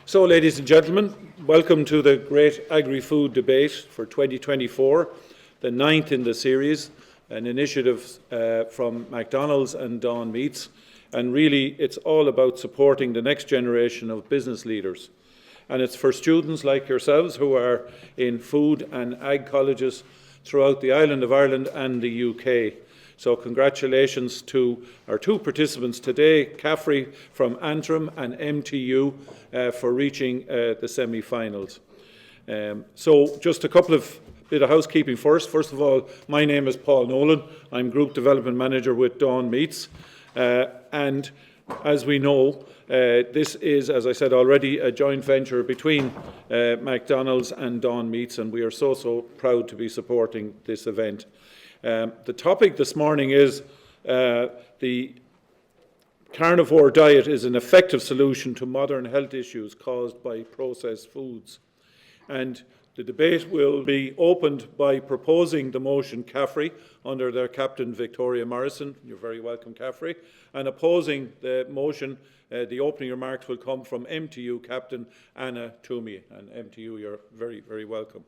So, ladies and gentlemen, welcome to the Great Agri-Food Debate for 2024, the 9th in the series, an initiative from McDonald's and Dawn Meats. And really, it's all about supporting the next generation of business leaders. And it's for students like yourselves who are in food and ag colleges throughout the island of Ireland and the UK. So congratulations to our two participants today, CAFRE from Antrim and MTU for reaching the semi-finals. So just a couple of bit of housekeeping first. First of all, my name is Paul Nolan. I'm Group Development Manager with Dawn Meats. And as we know, this is, as I said already, a joint venture between McDonald's and Dawn Meats, and we are so proud to be supporting this event. The topic this morning is the carnivore diet is an effective solution to modern health issues caused by processed foods. And the debate will be opened by proposing the motion CAFRE under their captain Victoria Morrison. You're very welcome, CAFRE. And opposing the motion, the opening remarks will come from MTU captain Anna Toomey. And MTU, you're very welcome.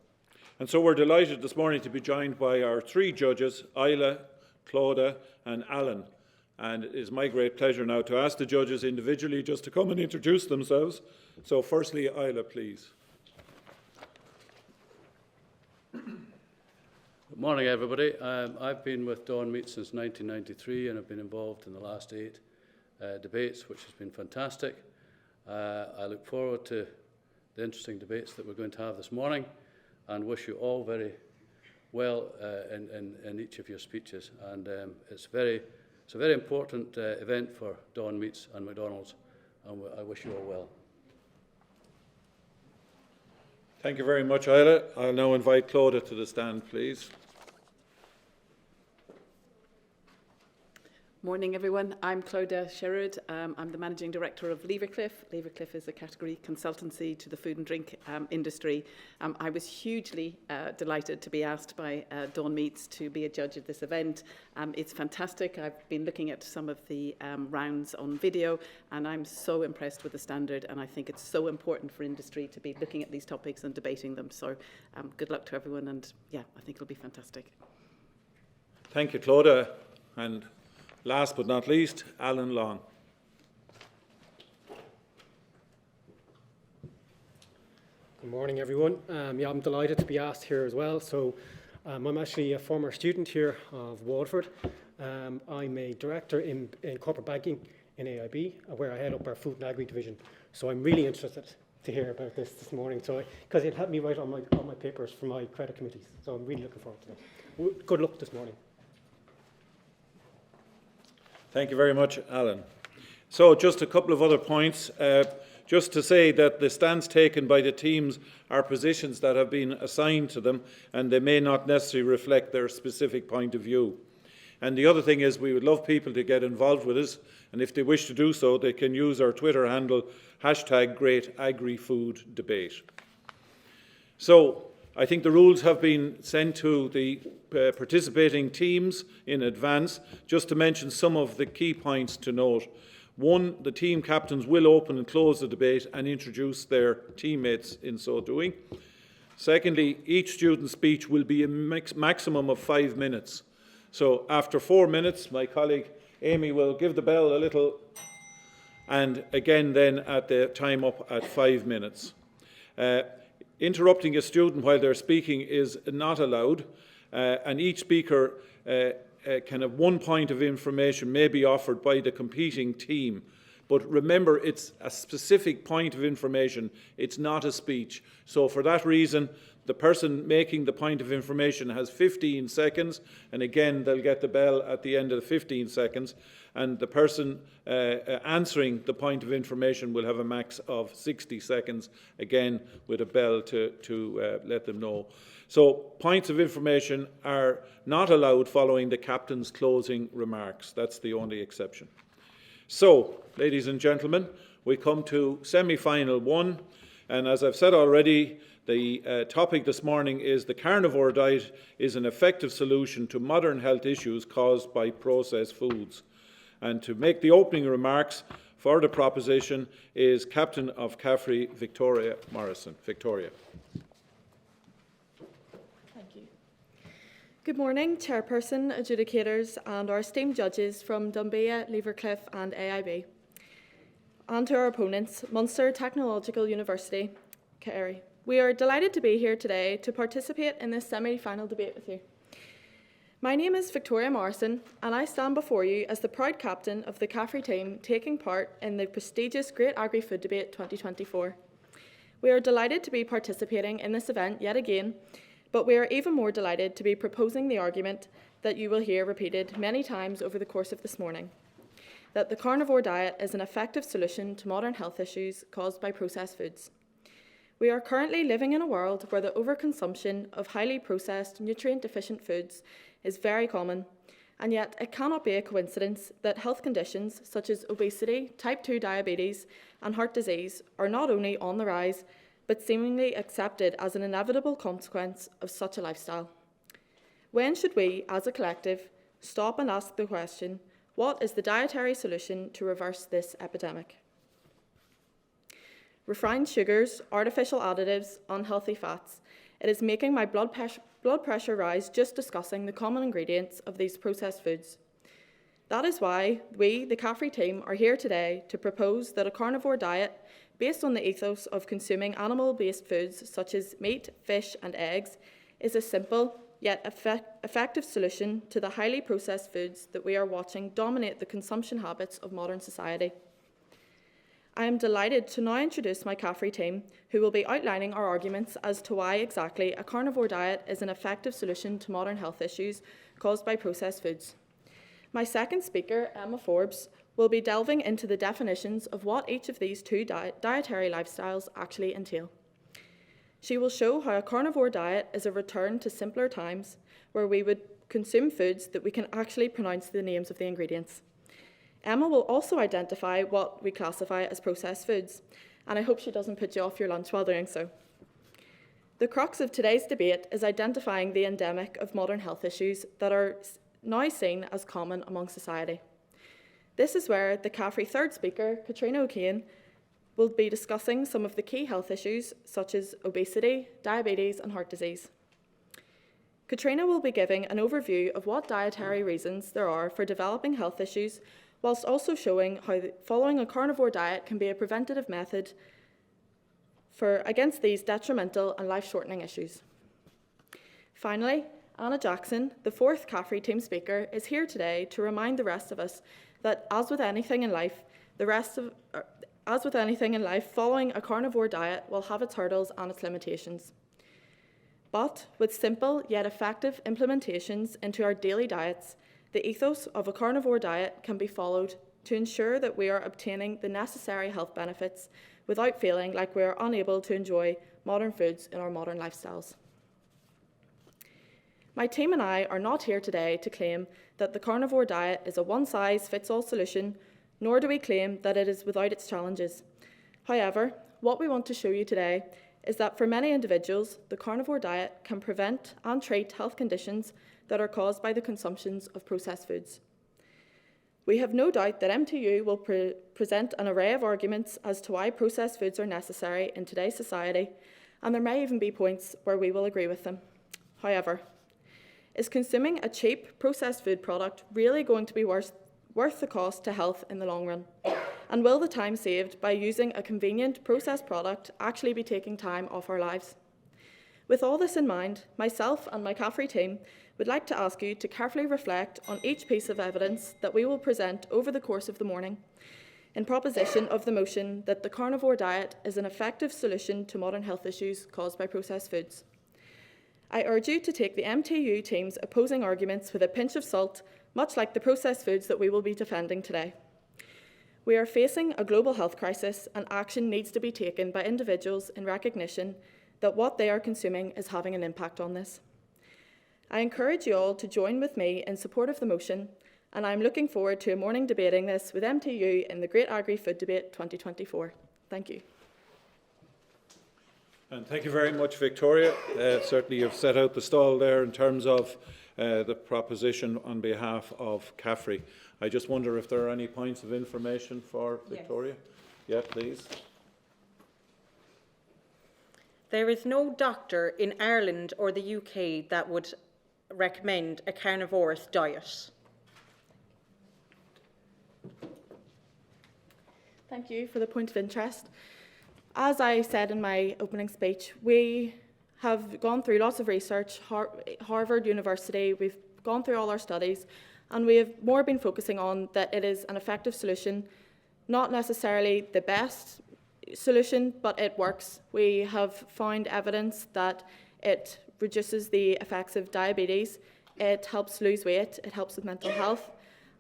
And so we're delighted this morning to be joined by our three judges, Isla, Clodagh and Alan. And it is my great pleasure now to ask the judges individually just to come and introduce themselves. So firstly, Isla, please. Good morning, everybody. I've been with Dawn Meats since 1993 and I've been involved in the last 8 debates, which has been fantastic. I look forward to the interesting debates that we're going to have this morning, and wish you all very well in each of your speeches. And it's a very important event for Dawn Meats and McDonald's, and I wish you all well. Thank you very much, Isla. I'll now invite Clodagh to the stand, please. Morning, everyone. I'm Clodagh Sherrod. I'm the Managing Director of Levercliff. Levercliff is a category consultancy to the food and drink industry. I was hugely delighted to be asked by Dawn Meats to be a judge at this event. It's fantastic. I've been looking at some of the rounds on video, and I'm so impressed with the standard, and I think it's so important for industry to be looking at these topics and debating them. So good luck to everyone, and yeah, I think it'll be fantastic. Thank you, Clodagh. And last but not least, Alan Long. Good morning, everyone. I'm delighted to be asked here as well. So I'm actually a former student here of Waterford. I'm a director in corporate banking in AIB, where I head up our food and agri division. So I'm really interested to hear about this morning, because it helped me write on my papers for my credit committees. So I'm really looking forward to it. Good luck this morning. Thank you very much, Alan. So just a couple of other points. Just to say that the stands taken by the teams are positions that have been assigned to them, and they may not necessarily reflect their specific point of view. And the other thing is, we would love people to get involved with us, and if they wish to do so, they can use our Twitter handle, #Great Agri-Food Debate. So I think the rules have been sent to the participating teams in advance. Just to mention some of the key points to note. 1, the team captains will open and close the debate and introduce their teammates in so doing. Secondly, each student's speech will be a maximum of 5 minutes. So after 4 minutes, my colleague Amy will give the bell a little, and again then at the time up at 5 minutes. Interrupting a student while they're speaking is not allowed, and each speaker can have 1 point of information may be offered by the competing team. But remember, it's a specific point of information, it's not a speech. So for that reason, the person making the point of information has 15 seconds, and again they'll get the bell at the end of the 15 seconds, and the person answering the point of information will have a max of 60 seconds, again with a bell to let them know. So points of information are not allowed following the captain's closing remarks. That's the only exception. So, ladies and gentlemen, we come to semi-final 1, and as I've said already, the topic this morning is the carnivore diet is an effective solution to modern health issues caused by processed foods. And to make the opening remarks for the proposition is Captain of CAFRE, Victoria Morrison. Victoria. Thank you. Good morning, Chairperson, adjudicators and our esteemed judges from Dunbea, Levercliff and AIB. And to our opponents, Munster Technological University, CAFRE. We are delighted to be here today to participate in this semi-final debate with you. My name is Victoria Morrison and I stand before you as the proud captain of the CAFRE team taking part in the prestigious Great Agri-Food Debate 2024. We are delighted to be participating in this event yet again, but we are even more delighted to be proposing the argument that you will hear repeated many times over the course of this morning, that the carnivore diet is an effective solution to modern health issues caused by processed foods. We are currently living in a world where the overconsumption of highly processed, nutrient-deficient foods is very common, and yet it cannot be a coincidence that health conditions such as obesity, type 2 diabetes and heart disease are not only on the rise, but seemingly accepted as an inevitable consequence of such a lifestyle. When should we, as a collective, stop and ask the question, what is the dietary solution to reverse this epidemic? Refined sugars, artificial additives, unhealthy fats. It is making my blood pressure rise just discussing the common ingredients of these processed foods. That is why we, the CAFRE team, are here today to propose that a carnivore diet based on the ethos of consuming animal-based foods such as meat, fish and eggs is a simple yet effective solution to the highly processed foods that we are watching dominate the consumption habits of modern society. I am delighted to now introduce my CAFRE team, who will be outlining our arguments as to why exactly a carnivore diet is an effective solution to modern health issues caused by processed foods. My second speaker, Emma Forbes, will be delving into the definitions of what each of these two dietary lifestyles actually entail. She will show how a carnivore diet is a return to simpler times where we would consume foods that we can actually pronounce the names of the ingredients. Emma will also identify what we classify as processed foods, and I hope she doesn't put you off your lunch while doing so. The crux of today's debate is identifying the endemic of modern health issues that are now seen as common among society. This is where the CAFRE third speaker, Katrina O'Kane, will be discussing some of the key health issues such as obesity, diabetes and heart disease. Katrina will be giving an overview of what dietary reasons there are for developing health issues, whilst also showing how following a carnivore diet can be a preventative method against these detrimental and life-shortening issues. Finally, Anna Jackson, the fourth CAFRE team speaker, is here today to remind the rest of us that, as with anything in life, following a carnivore diet will have its hurdles and its limitations. But with simple yet effective implementations into our daily diets, the ethos of a carnivore diet can be followed to ensure that we are obtaining the necessary health benefits without feeling like we are unable to enjoy modern foods in our modern lifestyles. My team and I are not here today to claim that the carnivore diet is a one-size-fits-all solution, nor do we claim that it is without its challenges. However, what we want to show you today is that for many individuals, the carnivore diet can prevent and treat health conditions that are caused by the consumptions of processed foods. We have no doubt that MTU will present an array of arguments as to why processed foods are necessary in today's society, and there may even be points where we will agree with them. However, is consuming a cheap processed food product really going to be worth the cost to health in the long run? And will the time saved by using a convenient processed product actually be taking time off our lives? With all this in mind, myself and my CAFRE team would like to ask you to carefully reflect on each piece of evidence that we will present over the course of the morning in proposition of the motion that the carnivore diet is an effective solution to modern health issues caused by processed foods. I urge you to take the MTU team's opposing arguments with a pinch of salt, much like the processed foods that we will be defending today. We are facing a global health crisis, and action needs to be taken by individuals in recognition that what they are consuming is having an impact on this. I encourage you all to join with me in support of the motion, and I am looking forward to a morning debating this with MTU in the Great Agri-Food Debate 2024. Thank you. And thank you very much, Victoria. Certainly you've set out the stall there in terms of the proposition on behalf of CAFRE. I just wonder if there are any points of information for Victoria. Yeah, please. There is no doctor in Ireland or the UK that would recommend a carnivorous diet. Thank you for the point of interest. As I said in my opening speech, we have gone through lots of research, Harvard University, we've gone through all our studies, and we have more been focusing on that it is an effective solution, not necessarily the best solution, but it works. We have found evidence that it reduces the effects of diabetes, it helps lose weight, it helps with mental health,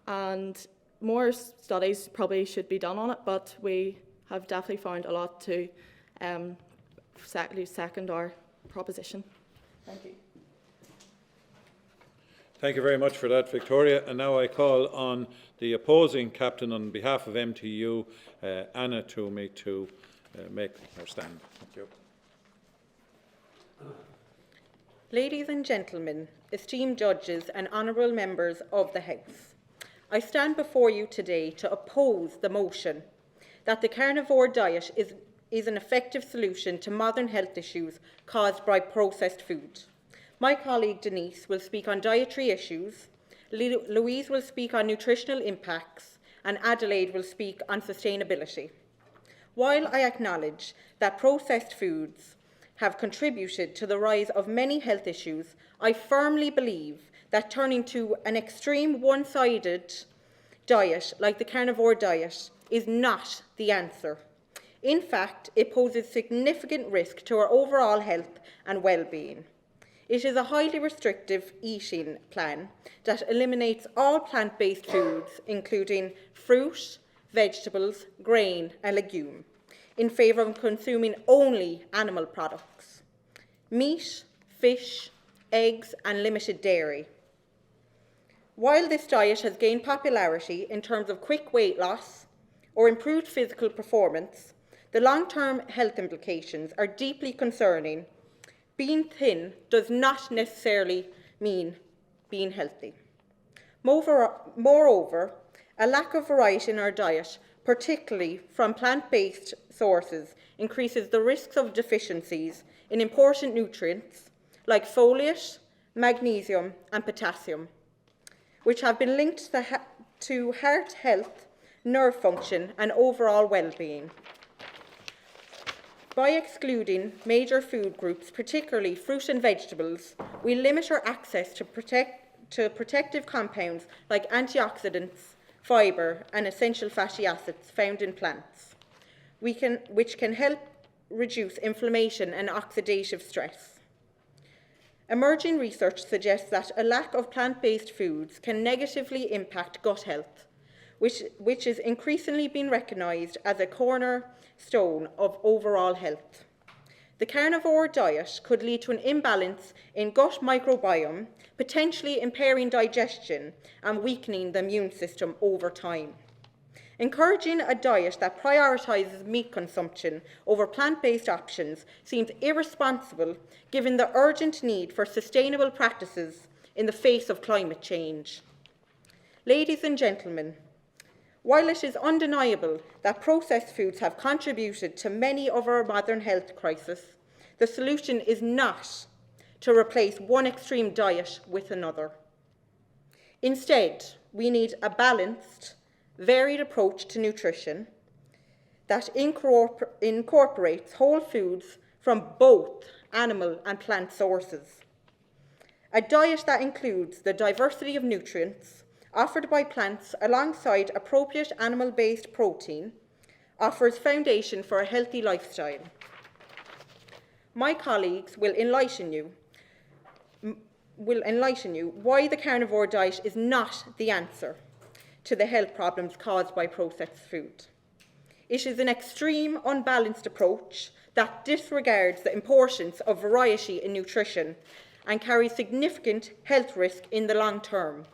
and more studies probably should be done on it, but we have definitely found a lot to second our proposition. Thank you. Thank you very much for that, Victoria. And now I call on the opposing captain on behalf of MTU, Anna Toomey, to make her stand. Thank you. Ladies and gentlemen, esteemed judges and honourable members of the House, I stand before you today to oppose the motion that the carnivore diet is an effective solution to modern health issues caused by processed food. My colleague Denise will speak on dietary issues, Louise will speak on nutritional impacts, and Adelaide will speak on sustainability. While I acknowledge that processed foods have contributed to the rise of many health issues, I firmly believe that turning to an extreme one-sided diet like the carnivore diet is not the answer. In fact, it poses significant risk to our overall health and well-being. It is a highly restrictive eating plan that eliminates all plant-based foods, including fruit, vegetables, grain and legume, in favour of consuming only animal products, meat, fish, eggs and limited dairy. While this diet has gained popularity in terms of quick weight loss or improved physical performance, the long-term health implications are deeply concerning. Being thin does not necessarily mean being healthy. Moreover, a lack of variety in our diet, particularly from plant-based sources, increases the risks of deficiencies in important nutrients like folate, magnesium and potassium, which have been linked to heart health, nerve function and overall well-being. By excluding major food groups, particularly fruit and vegetables, we limit our access to protective compounds like antioxidants, fibre and essential fatty acids found in plants, which can help reduce inflammation and oxidative stress. Emerging research suggests that a lack of plant-based foods can negatively impact gut health, which is increasingly being recognised as a cornerstone of overall health. The carnivore diet could lead to an imbalance in gut microbiome, potentially impairing digestion and weakening the immune system over time. Encouraging a diet that prioritises meat consumption over plant-based options seems irresponsible given the urgent need for sustainable practices in the face of climate change. Ladies and gentlemen, while it is undeniable that processed foods have contributed to many of our modern health crises, the solution is not to replace one extreme diet with another. Instead, we need a balanced, varied approach to nutrition that incorporates whole foods from both animal and plant sources. A diet that includes the diversity of nutrients offered by plants alongside appropriate animal-based protein offers foundation for a healthy lifestyle. My colleagues will enlighten you why the carnivore diet is not the answer to the health problems caused by processed food. It is an extreme, unbalanced approach that disregards the importance of variety in nutrition and carries significant health risk in the long term.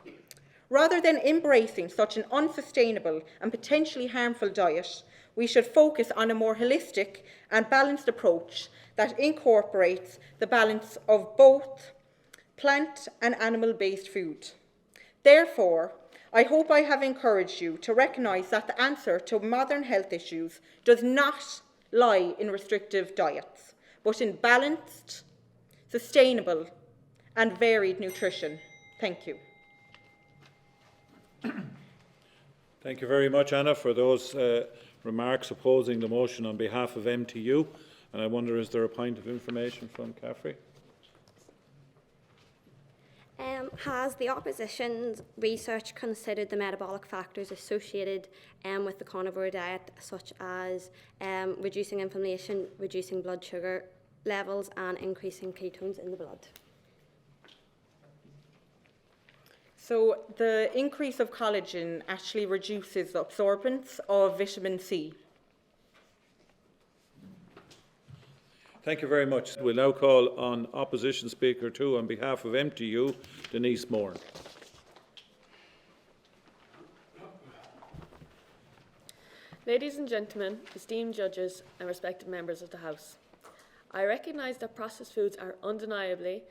Rather than embracing such an unsustainable and potentially harmful diet, we should focus on a more holistic and balanced approach that incorporates the balance of both plant and animal-based food. Therefore, I hope I have encouraged you to recognise that the answer to modern health issues does not lie in restrictive diets, but in balanced, sustainable and varied nutrition. Thank you. Thank you very much, Anna, for those remarks opposing the motion on behalf of MTU. And I wonder, is there a point of information from CAFRE? Has the opposition's research considered the metabolic factors associated with the carnivore diet, such as reducing inflammation, reducing blood sugar levels and increasing ketones in the blood? So the increase of collagen actually reduces the absorbance of vitamin C. Thank you very much. We'll now call on Opposition Speaker 2 on behalf of MTU, Denise Moore. Ladies and gentlemen, esteemed judges and respected members of the House, I recognise that processed foods are undeniably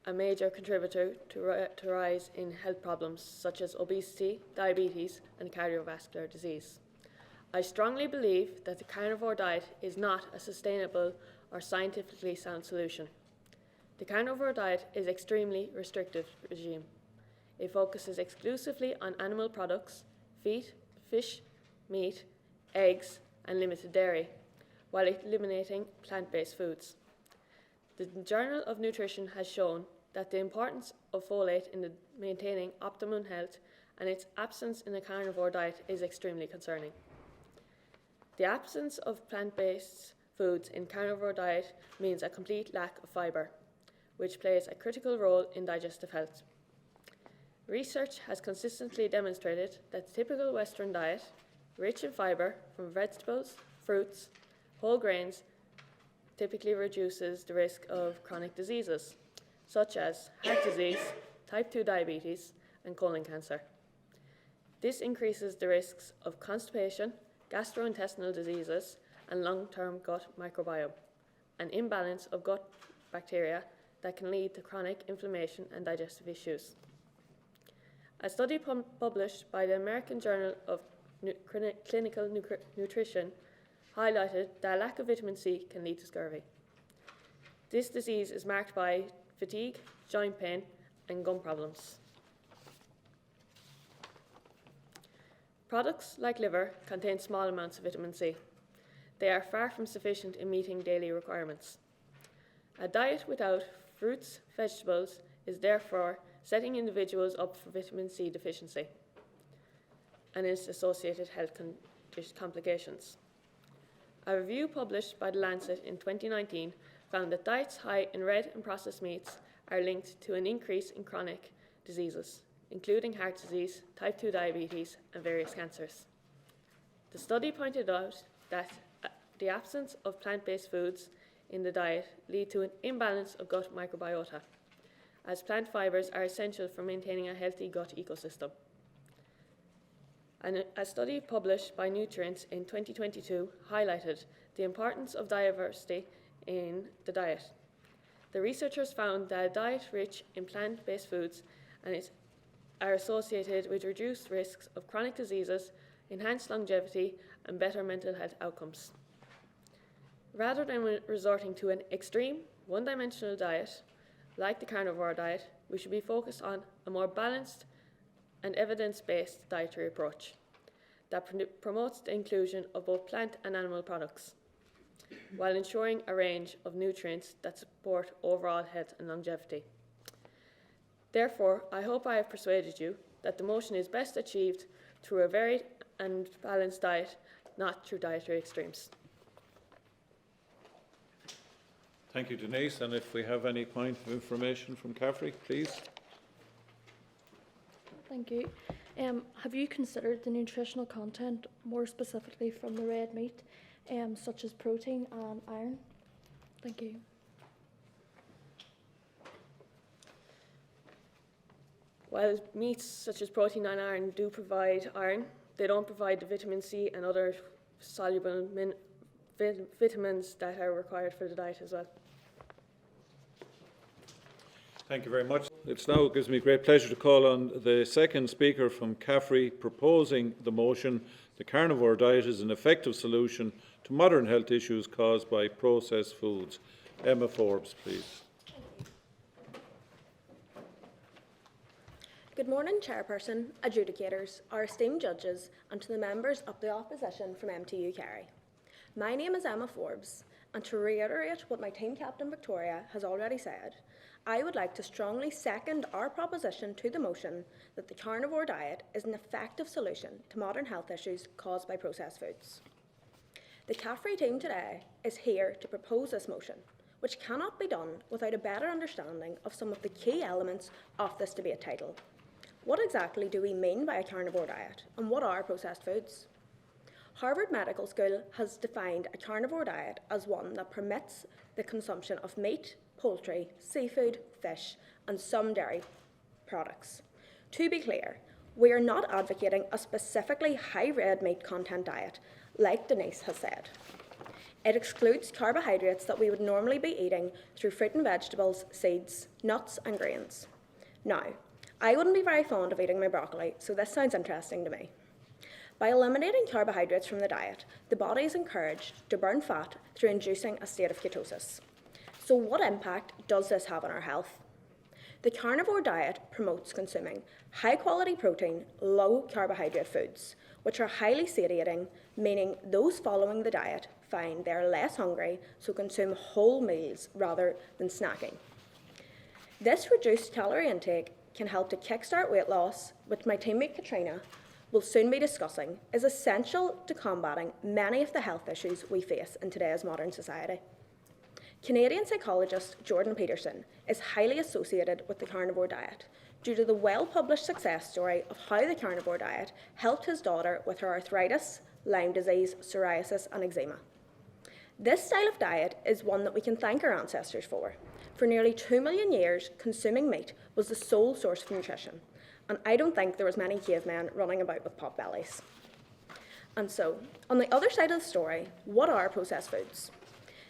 a major contributor to rise in health problems such as obesity, diabetes and cardiovascular disease. I strongly believe that the carnivore diet is not a sustainable or scientifically sound solution. The carnivore diet is an extremely restrictive regime. It focuses exclusively on animal products, fish, meat, eggs and limited dairy, while eliminating plant-based foods. The Journal of Nutrition has shown that the importance of folate in maintaining optimum health and its absence in a carnivore diet is extremely concerning. The absence of plant-based foods in carnivore diet means a complete lack of fibre, which plays a critical role in digestive health. Research has consistently demonstrated that the typical Western diet, rich in fibre from vegetables, fruits, whole grains, typically reduces the risk of chronic diseases, such as heart disease, type 2 diabetes, and colon cancer. This increases the risks of constipation, gastrointestinal diseases, and long-term gut microbiome, an imbalance of gut bacteria that can lead to chronic inflammation and digestive issues. A study published by the American Journal of Clinical Nutrition highlighted that a lack of vitamin C can lead to scurvy. This disease is marked by fatigue, joint pain, and gum problems. Products like liver contain small amounts of vitamin C. They are far from sufficient in meeting daily requirements. A diet without fruits, vegetables is therefore setting individuals up for vitamin C deficiency and its associated health complications. A review published by The Lancet in 2019 found that diets high in red and processed meats are linked to an increase in chronic diseases, including heart disease, type 2 diabetes, and various cancers. The study pointed out that the absence of plant-based foods in the diet lead to an imbalance of gut microbiota, as plant fibres are essential for maintaining a healthy gut ecosystem. And a study published by Nutrients in 2022 highlighted the importance of diversity in the diet. The researchers found that a diet rich in plant-based foods are associated with reduced risks of chronic diseases, enhanced longevity, and better mental health outcomes. Rather than resorting to an extreme, one-dimensional diet, like the carnivore diet, we should be focused on a more balanced and evidence-based dietary approach that promotes the inclusion of both plant and animal products, while ensuring a range of nutrients that support overall health and longevity. Therefore, I hope I have persuaded you that the motion is best achieved through a varied and balanced diet, not through dietary extremes. Thank you, Denise. And if we have any point of information from CAFRE, please. Thank you. Have you considered the nutritional content, more specifically from the red meat, such as protein and iron? Thank you. While meats such as protein and iron do provide iron, they don't provide the vitamin C and other soluble vitamins that are required for the diet as well. Thank you very much. It now gives me great pleasure to call on the second speaker from CAFRE proposing the motion, "The carnivore diet is an effective solution to modern health issues caused by processed foods." Emma Forbes, please. Good morning, Chairperson, adjudicators, our esteemed judges, and to the members of the opposition from MTU Kerry. My name is Emma Forbes, and to reiterate what my team captain Victoria has already said, I would like to strongly second our proposition to the motion that the carnivore diet is an effective solution to modern health issues caused by processed foods. The CAFRE team today is here to propose this motion, which cannot be done without a better understanding of some of the key elements of this debate title. What exactly do we mean by a carnivore diet, and what are processed foods? Harvard Medical School has defined a carnivore diet as one that permits the consumption of meat, poultry, seafood, fish, and some dairy products. To be clear, we are not advocating a specifically high red meat content diet, like Denise has said. It excludes carbohydrates that we would normally be eating through fruit and vegetables, seeds, nuts, and grains. Now, I wouldn't be very fond of eating my broccoli, so this sounds interesting to me. By eliminating carbohydrates from the diet, the body is encouraged to burn fat through inducing a state of ketosis. So what impact does this have on our health? The carnivore diet promotes consuming high-quality protein, low-carbohydrate foods, which are highly satiating, meaning those following the diet find they're less hungry, so consume whole meals rather than snacking. This reduced calorie intake can help to kickstart weight loss, which my teammate Katrina will soon be discussing, is essential to combating many of the health issues we face in today's modern society. Canadian psychologist Jordan Peterson is highly associated with the carnivore diet due to the well-published success story of how the carnivore diet helped his daughter with her arthritis, Lyme disease, psoriasis, and eczema. This style of diet is one that we can thank our ancestors for. For nearly 2 million years, consuming meat was the sole source of nutrition, and I don't think there was many cavemen running about with pot bellies. And so, on the other side of the story, what are processed foods?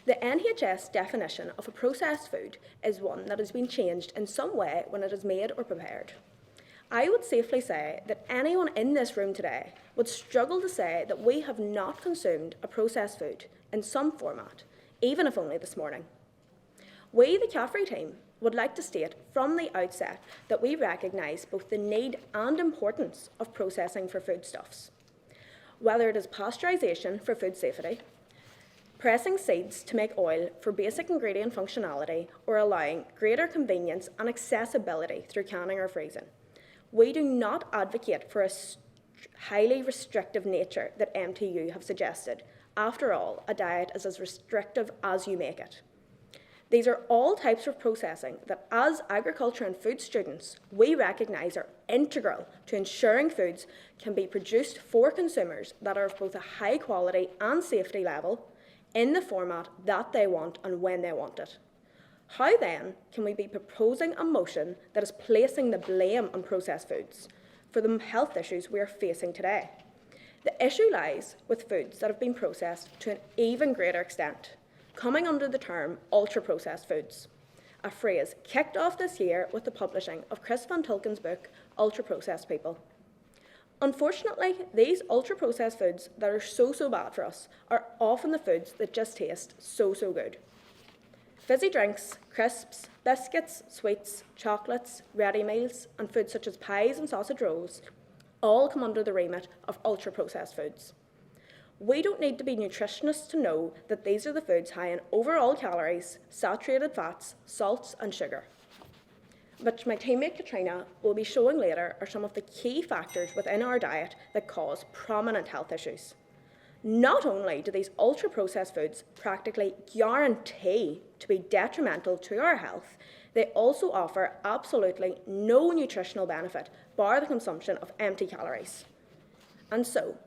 The NHS definition of a processed food is one that has been changed in some way when it is made or prepared. I would safely say that anyone in this room today would struggle to say that we have not consumed a processed food in some format, even if only this morning. We, the CAFRE team, would like to state from the outset that we recognise both the need and importance of processing for foodstuffs. Whether it is pasteurisation for food safety, pressing seeds to make oil for basic ingredient functionality, or allowing greater convenience and accessibility through canning or freezing, we do not advocate for a highly restrictive nature that MTU have suggested. After all, a diet is as restrictive as you make it. These are all types of processing that, as agriculture and food students, we recognise are integral to ensuring foods can be produced for consumers that are of both a high quality and safety level, in the format that they want and when they want it. How then can we be proposing a motion that is placing the blame on processed foods for the health issues we are facing today? The issue lies with foods that have been processed to an even greater extent, coming under the term ultra-processed foods, a phrase kicked off this year with the publishing of Chris Van Tulken's book, Ultra-Processed People. Unfortunately, these ultra-processed foods that are so bad for us are often the foods that just taste so good. Fizzy drinks, crisps, biscuits, sweets, chocolates, ready meals, and foods such as pies and sausage rolls all come under the remit of ultra-processed foods. We don't need to be nutritionists to know that these are the foods high in overall calories, saturated fats, salts, and sugar. Which my teammate Katrina will be showing later are some of the key factors within our diet that cause prominent health issues. Not only do these ultra-processed foods practically guarantee to be detrimental to our health, they also offer absolutely no nutritional benefit bar the consumption of empty calories. And so,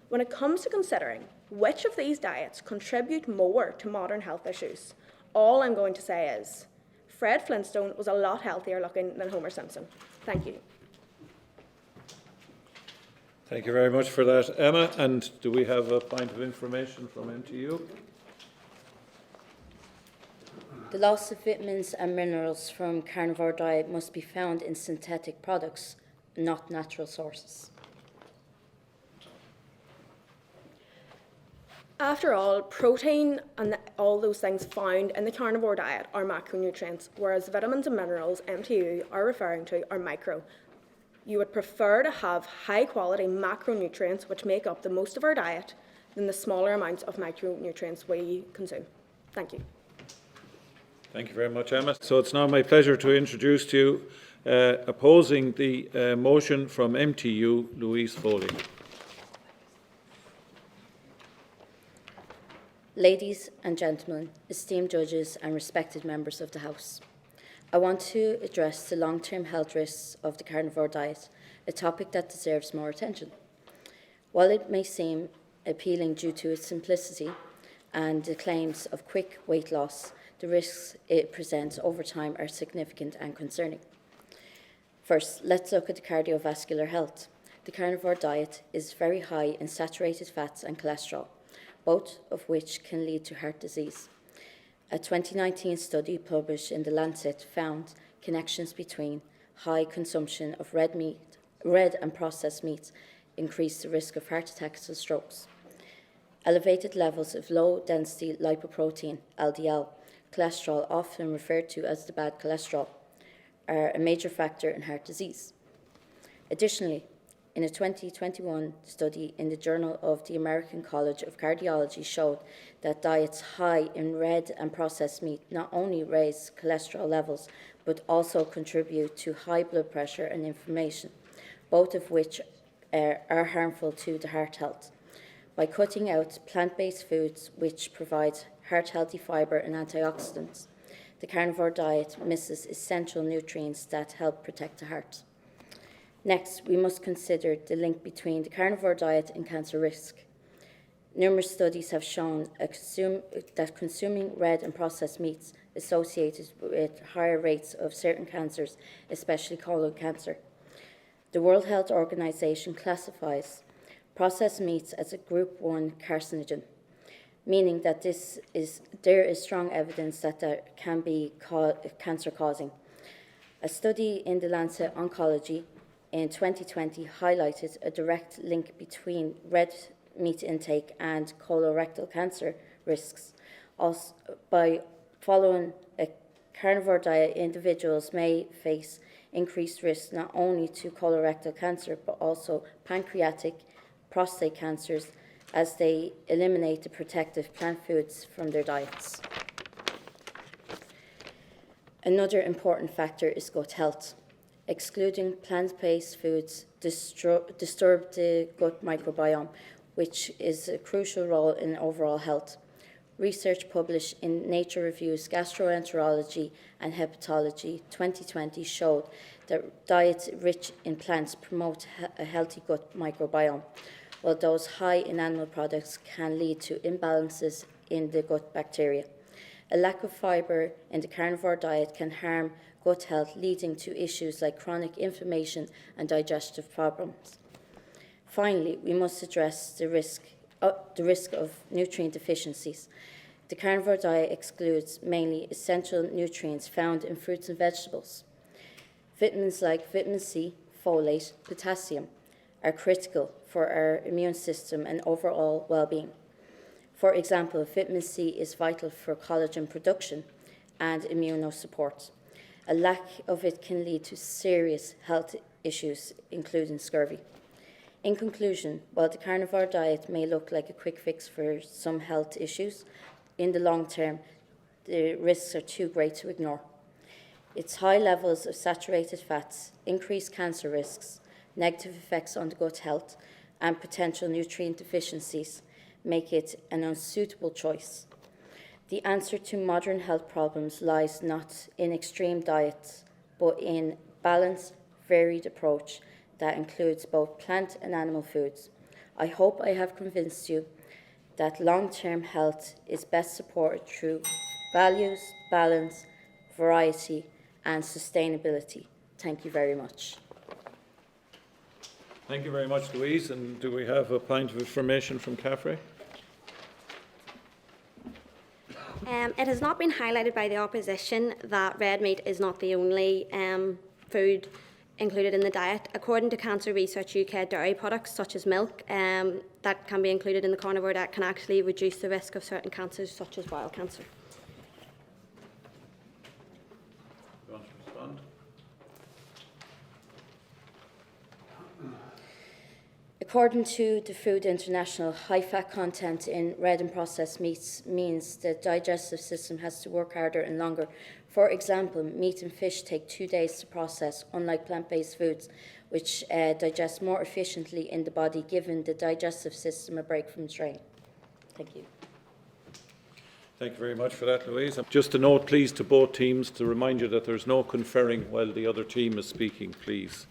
when it comes to considering which of these diets contribute more to modern health issues, all I'm going to say is, Fred Flintstone was a lot healthier looking than Homer Simpson. Thank you. Thank you very much for that, Emma. And do we have a point of information from MTU? The loss of vitamins and minerals from carnivore diet must be found in synthetic products, not natural sources. After all, protein and all those things found in the carnivore diet are macronutrients, whereas vitamins and minerals, MTU, are referring to are micro. You would prefer to have high-quality macronutrients, which make up the most of our diet, than the smaller amounts of micronutrients we consume. Thank you. Thank you very much, Emma. So it's now my pleasure to introduce to you, opposing the motion from MTU, Louise Foley. Ladies and gentlemen, esteemed judges and respected members of the House, I want to address the long-term health risks of the carnivore diet, a topic that deserves more attention. While it may seem appealing due to its simplicity and the claims of quick weight loss, the risks it presents over time are significant and concerning. First, let's look at the cardiovascular health. The carnivore diet is very high in saturated fats and cholesterol, both of which can lead to heart disease. A 2019 study published in The Lancet found connections between high consumption of red and processed meats increase the risk of heart attacks and strokes. Elevated levels of low-density lipoprotein, LDL, cholesterol, often referred to as the bad cholesterol, are a major factor in heart disease. Additionally, in a 2021 study in the Journal of the American College of Cardiology showed that diets high in red and processed meat not only raise cholesterol levels, but also contribute to high blood pressure and inflammation, both of which are harmful to the heart health. By cutting out plant-based foods, which provide heart-healthy fibre and antioxidants, the carnivore diet misses essential nutrients that help protect the heart. Next, we must consider the link between the carnivore diet and cancer risk. Numerous studies have shown that consuming red and processed meats associated with higher rates of certain cancers, especially colon cancer. The World Health Organization classifies processed meats as a Group 1 carcinogen, meaning that there is strong evidence that they can be cancer-causing. A study in The Lancet Oncology in 2020 highlighted a direct link between red meat intake and colorectal cancer risks. Also, by following a carnivore diet, individuals may face increased risk not only to colorectal cancer, but also pancreatic, prostate cancers, as they eliminate the protective plant foods from their diets. Another important factor is gut health. Excluding plant-based foods disturb the gut microbiome, which is a crucial role in overall health. Research published in Nature Reviews Gastroenterology and Hepatology 2020 showed that diets rich in plants promote a healthy gut microbiome, while those high in animal products can lead to imbalances in the gut bacteria. A lack of fibre in the carnivore diet can harm gut health, leading to issues like chronic inflammation and digestive problems. Finally, we must address the risk of nutrient deficiencies. The carnivore diet excludes mainly essential nutrients found in fruits and vegetables. Vitamins like vitamin C, folate, potassium are critical for our immune system and overall well-being. For example, vitamin C is vital for collagen production and immunosupport. A lack of it can lead to serious health issues, including scurvy. In conclusion, while the carnivore diet may look like a quick fix for some health issues, in the long term, the risks are too great to ignore. Its high levels of saturated fats, increased cancer risks, negative effects on the gut health, and potential nutrient deficiencies make it an unsuitable choice. The answer to modern health problems lies not in extreme diets, but in balanced, varied approach that includes both plant and animal foods. I hope I have convinced you that long-term health is best supported through values, balance, variety, and sustainability. Thank you very much. Thank you very much, Louise. And do we have a point of information from CAFRE? It has not been highlighted by the opposition that red meat is not the only food included in the diet. According to Cancer Research UK, dairy products such as milk that can be included in the carnivore diet can actually reduce the risk of certain cancers such as bowel cancer. You want to respond? According to the Food International, high fat content in red and processed meats means the digestive system has to work harder and longer. For example, meat and fish take 2 days to process, unlike plant-based foods, which digest more efficiently in the body, giving the digestive system a break from strain. Thank you. Thank you very much for that, Louise. Just a note, please, to both teams to remind you that there's no conferring while the other team is speaking, please.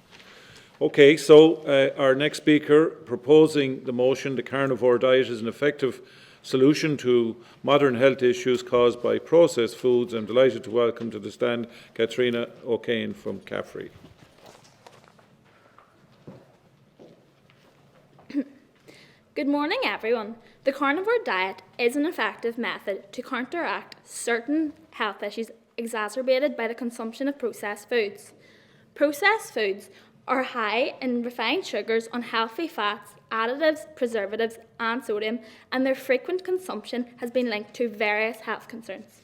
Okay, so our next speaker proposing the motion, the carnivore diet is an effective solution to modern health issues caused by processed foods. I'm delighted to welcome to the stand Katrina O'Kane from CAFRE. Good morning, everyone. The carnivore diet is an effective method to counteract certain health issues exacerbated by the consumption of processed foods. Processed foods are high in refined sugars, unhealthy fats, additives, preservatives and sodium, and their frequent consumption has been linked to various health concerns.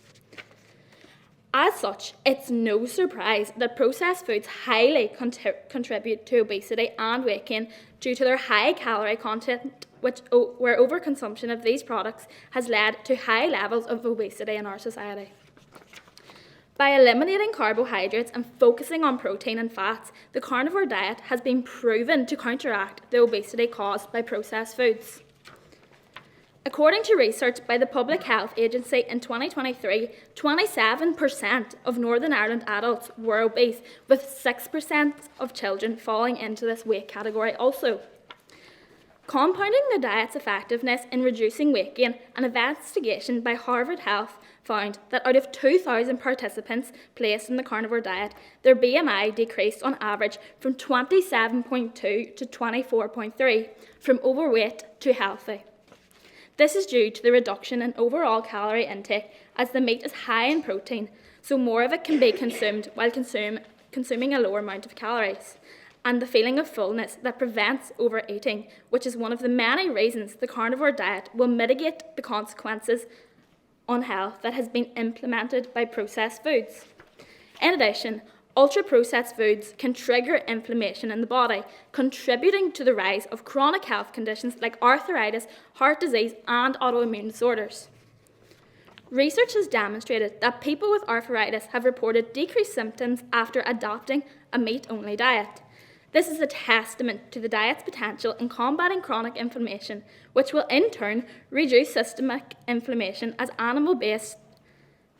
As such, it's no surprise that processed foods highly contribute to obesity and weight gain due to their high calorie content, where overconsumption of these products has led to high levels of obesity in our society. By eliminating carbohydrates and focusing on protein and fats, the carnivore diet has been proven to counteract the obesity caused by processed foods. According to research by the Public Health Agency in 2023, 27% of Northern Ireland adults were obese, with 6% of children falling into this weight category also. Compounding the diet's effectiveness in reducing weight gain, an investigation by Harvard Health found that out of 2,000 participants placed in the carnivore diet, their BMI decreased on average from 27.2 to 24.3, from overweight to healthy. This is due to the reduction in overall calorie intake, as the meat is high in protein, so more of it can be consumed while consuming a lower amount of calories, and the feeling of fullness that prevents overeating, which is one of the many reasons the carnivore diet will mitigate the consequences on health that has been implemented by processed foods. In addition, ultra-processed foods can trigger inflammation in the body, contributing to the rise of chronic health conditions like arthritis, heart disease, and autoimmune disorders. Research has demonstrated that people with arthritis have reported decreased symptoms after adopting a meat-only diet. This is a testament to the diet's potential in combating chronic inflammation, which will in turn reduce systemic inflammation, as animal-based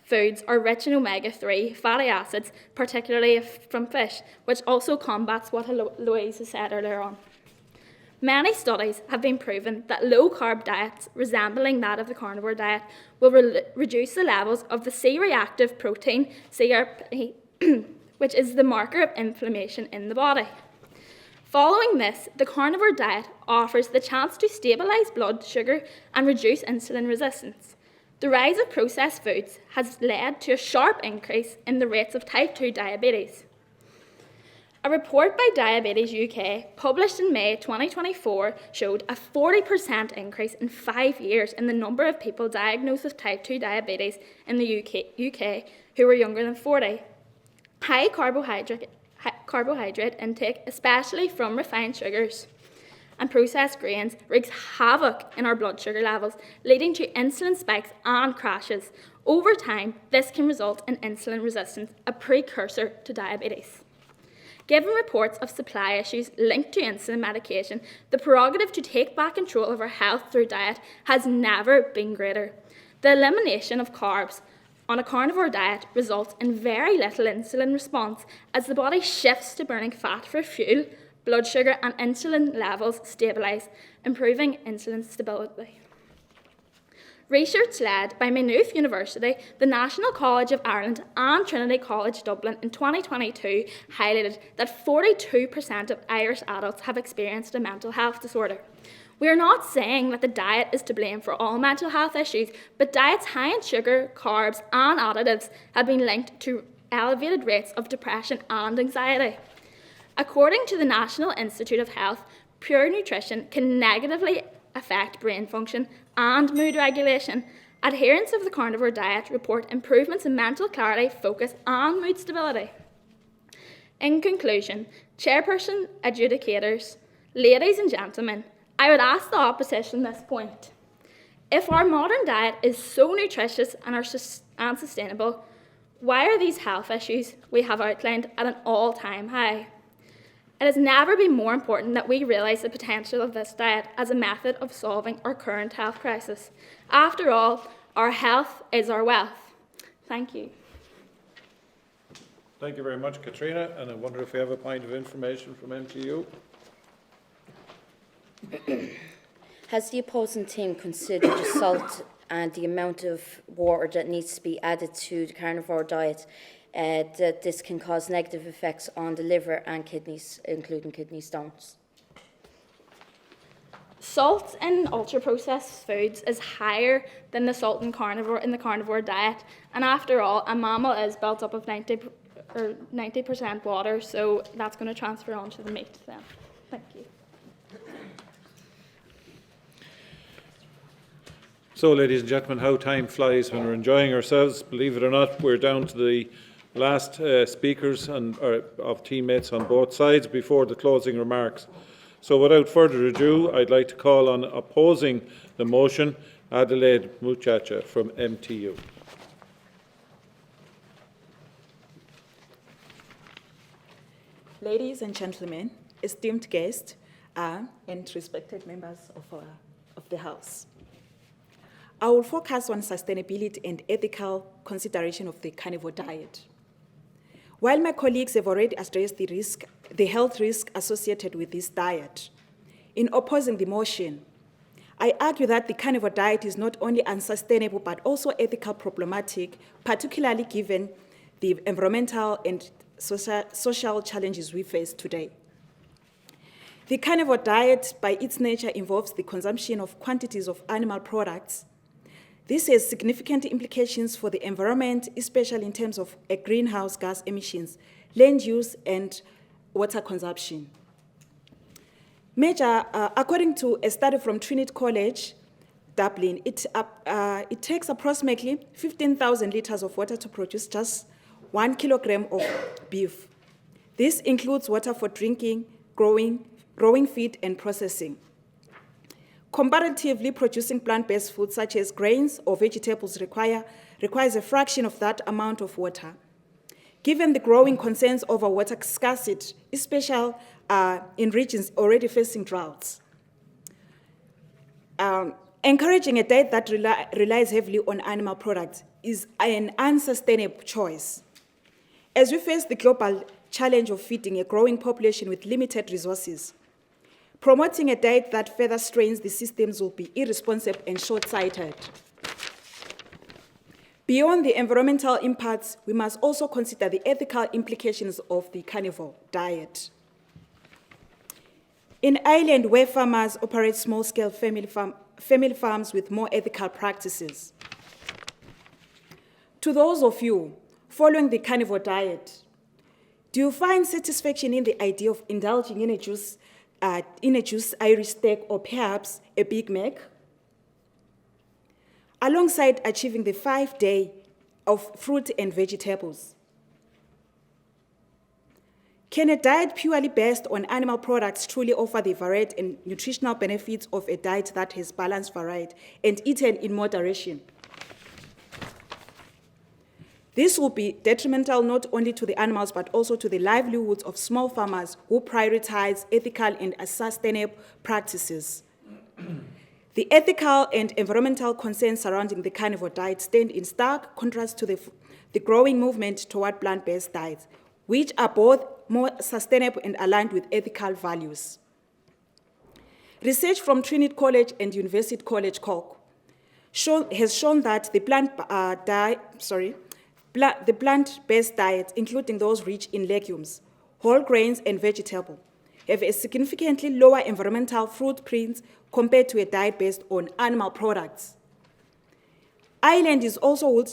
foods are rich in omega-3 fatty acids, particularly from fish, which also combats what Louise said earlier on. Many studies have been proven that low-carb diets resembling that of the carnivore diet will reduce the levels of the C-reactive protein, CRP, which is the marker of inflammation in the body. Following this, the carnivore diet offers the chance to stabilise blood sugar and reduce insulin resistance. The rise of processed foods has led to a sharp increase in the rates of type 2 diabetes. A report by Diabetes UK, published in May 2024, showed a 40% increase in 5 years in the number of people diagnosed with type 2 diabetes in the UK who were younger than 40. High carbohydrate intake, especially from refined sugars and processed grains, wreaks havoc in our blood sugar levels, leading to insulin spikes and crashes. Over time, this can result in insulin resistance, a precursor to diabetes. Given reports of supply issues linked to insulin medication, the prerogative to take back control of our health through diet has never been greater. The elimination of carbs on a carnivore diet results in very little insulin response, as the body shifts to burning fat for fuel. Blood sugar and insulin levels stabilise, improving insulin stability. Research led by Maynooth University, the National College of Ireland and Trinity College Dublin in 2022 highlighted that 42% of Irish adults have experienced a mental health disorder. We are not saying that the diet is to blame for all mental health issues, but diets high in sugar, carbs, and additives have been linked to elevated rates of depression and anxiety. According to the National Institute of Health, pure nutrition can negatively affect brain function and mood regulation. Adherents of the carnivore diet report improvements in mental clarity, focus, and mood stability. In conclusion, chairperson, adjudicators, ladies and gentlemen, I would ask the opposition this point. If our modern diet is so nutritious and sustainable, why are these health issues we have outlined at an all-time high? It has never been more important that we realise the potential of this diet as a method of solving our current health crisis. After all, our health is our wealth. Thank you. Thank you very much, Katrina. And I wonder if we have a point of information from MTU. Has the opposing team considered the salt and the amount of water that needs to be added to the carnivore diet, that this can cause negative effects on the liver and kidneys, including kidney stones? Salt in ultra-processed foods is higher than the salt in the carnivore diet, and after all, a mammal is built up of 90% water, so that's going to transfer onto the meat then. Thank you. So, ladies and gentlemen, how time flies when we're enjoying ourselves. Believe it or not, we're down to the last speakers of teammates on both sides before the closing remarks. So, without further ado, I'd like to call on opposing the motion, Adelaide Muchacha from MTU. Ladies and gentlemen, esteemed guests, and respected members of the House. I will focus on sustainability and ethical consideration of the carnivore diet. While my colleagues have already addressed the health risk associated with this diet, in opposing the motion, I argue that the carnivore diet is not only unsustainable but also ethical problematic, particularly given the environmental and social challenges we face today. The carnivore diet, by its nature, involves the consumption of quantities of animal products. This has significant implications for the environment, especially in terms of greenhouse gas emissions, land use, and water consumption. According to a study from Trinity College, Dublin, it takes approximately 15,000 litres of water to produce just 1 kilogram of beef. This includes water for drinking, growing feed, and processing. Comparatively, producing plant-based foods such as grains or vegetables requires a fraction of that amount of water. Given the growing concerns over water scarcity, especially in regions already facing droughts, encouraging a diet that relies heavily on animal products is an unsustainable choice. As we face the global challenge of feeding a growing population with limited resources, promoting a diet that further strains the systems will be irresponsible and short-sighted. Beyond the environmental impacts, we must also consider the ethical implications of the carnivore diet. In Ireland, where farmers operate small-scale family farms with more ethical practices, to those of you following the carnivore diet, do you find satisfaction in the idea of indulging in a juice Irish steak, or perhaps a Big Mac, alongside achieving the 5-day of fruit and vegetables? Can a diet purely based on animal products truly offer the varied and nutritional benefits of a diet that has balanced, varied, and eaten in moderation? This will be detrimental not only to the animals but also to the livelihoods of small farmers who prioritize ethical and sustainable practices. The ethical and environmental concerns surrounding the carnivore diet stand in stark contrast to the growing movement toward plant-based diets, which are both more sustainable and aligned with ethical values. Research from Trinity College and University College Cork has shown that the plant-based diets, including those rich in legumes, whole grains, and vegetables, have a significantly lower environmental footprint compared to a diet based on animal products. Ireland is also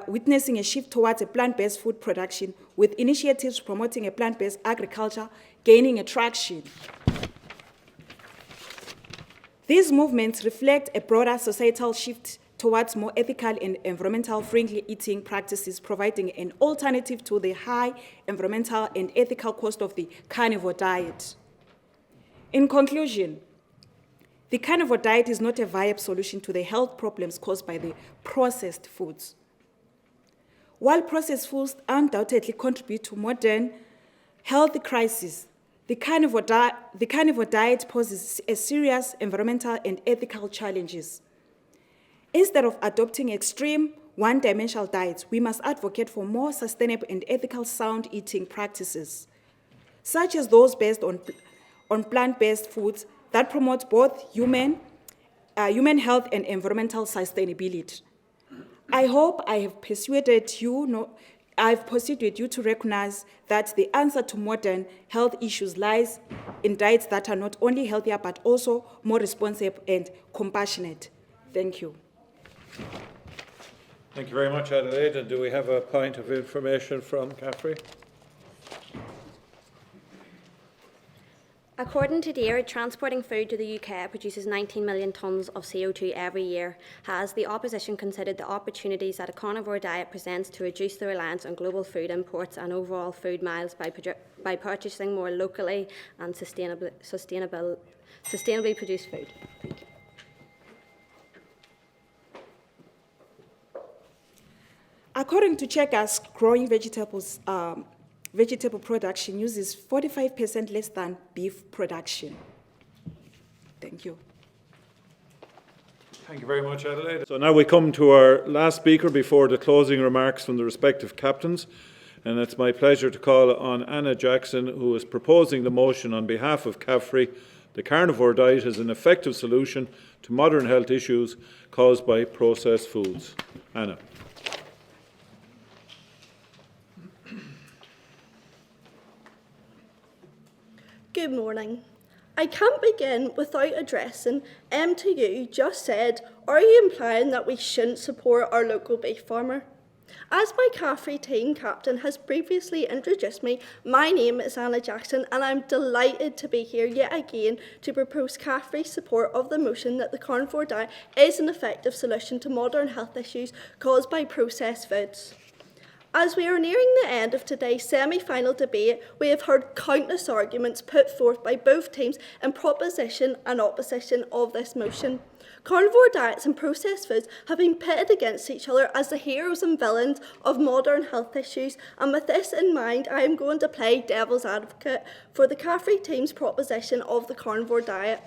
witnessing a shift towards a plant-based food production, with initiatives promoting a plant-based agriculture gaining traction. These movements reflect a broader societal shift towards more ethical and environmental-friendly eating practices, providing an alternative to the high environmental and ethical cost of the carnivore diet. In conclusion, the carnivore diet is not a viable solution to the health problems caused by the processed foods. While processed foods undoubtedly contribute to modern health crises, the carnivore diet poses a serious environmental and ethical challenges. Instead of adopting extreme one-dimensional diets, we must advocate for more sustainable and ethical sound eating practices, such as those based on plant-based foods that promote both human health and environmental sustainability. I hope I have persuaded you to recognize that the answer to modern health issues lies in diets that are not only healthier, but also more responsive and compassionate. Thank you. Thank you very much, Adelaide. And do we have a point of information from CAFRE? According to DARE, transporting food to the UK produces 19 million tonnes of CO2 every year. Has the opposition considered the opportunities that a carnivore diet presents to reduce the reliance on global food imports and overall food miles by purchasing more locally and sustainably produced food? Thank you. According to Checkers, growing vegetable production uses 45% less than beef production. Thank you. Thank you very much, Adelaide. So now we come to our last speaker before the closing remarks from the respective captains. And it's my pleasure to call on Anna Jackson, who is proposing the motion on behalf of CAFRE. The carnivore diet is an effective solution to modern health issues caused by processed foods. Anna. Good morning. I can't begin without addressing MTU just said, are you implying that we shouldn't support our local beef farmer? As my CAFRE team captain has previously introduced me, my name is Anna Jackson and I'm delighted to be here yet again to propose CAFRE's support of the motion that the carnivore diet is an effective solution to modern health issues caused by processed foods. As we are nearing the end of today's semi-final debate, we have heard countless arguments put forth by both teams in proposition and opposition of this motion. Carnivore diets and processed foods have been pitted against each other as the heroes and villains of modern health issues, and with this in mind, I am going to play devil's advocate for the CAFRE team's proposition of the carnivore diet.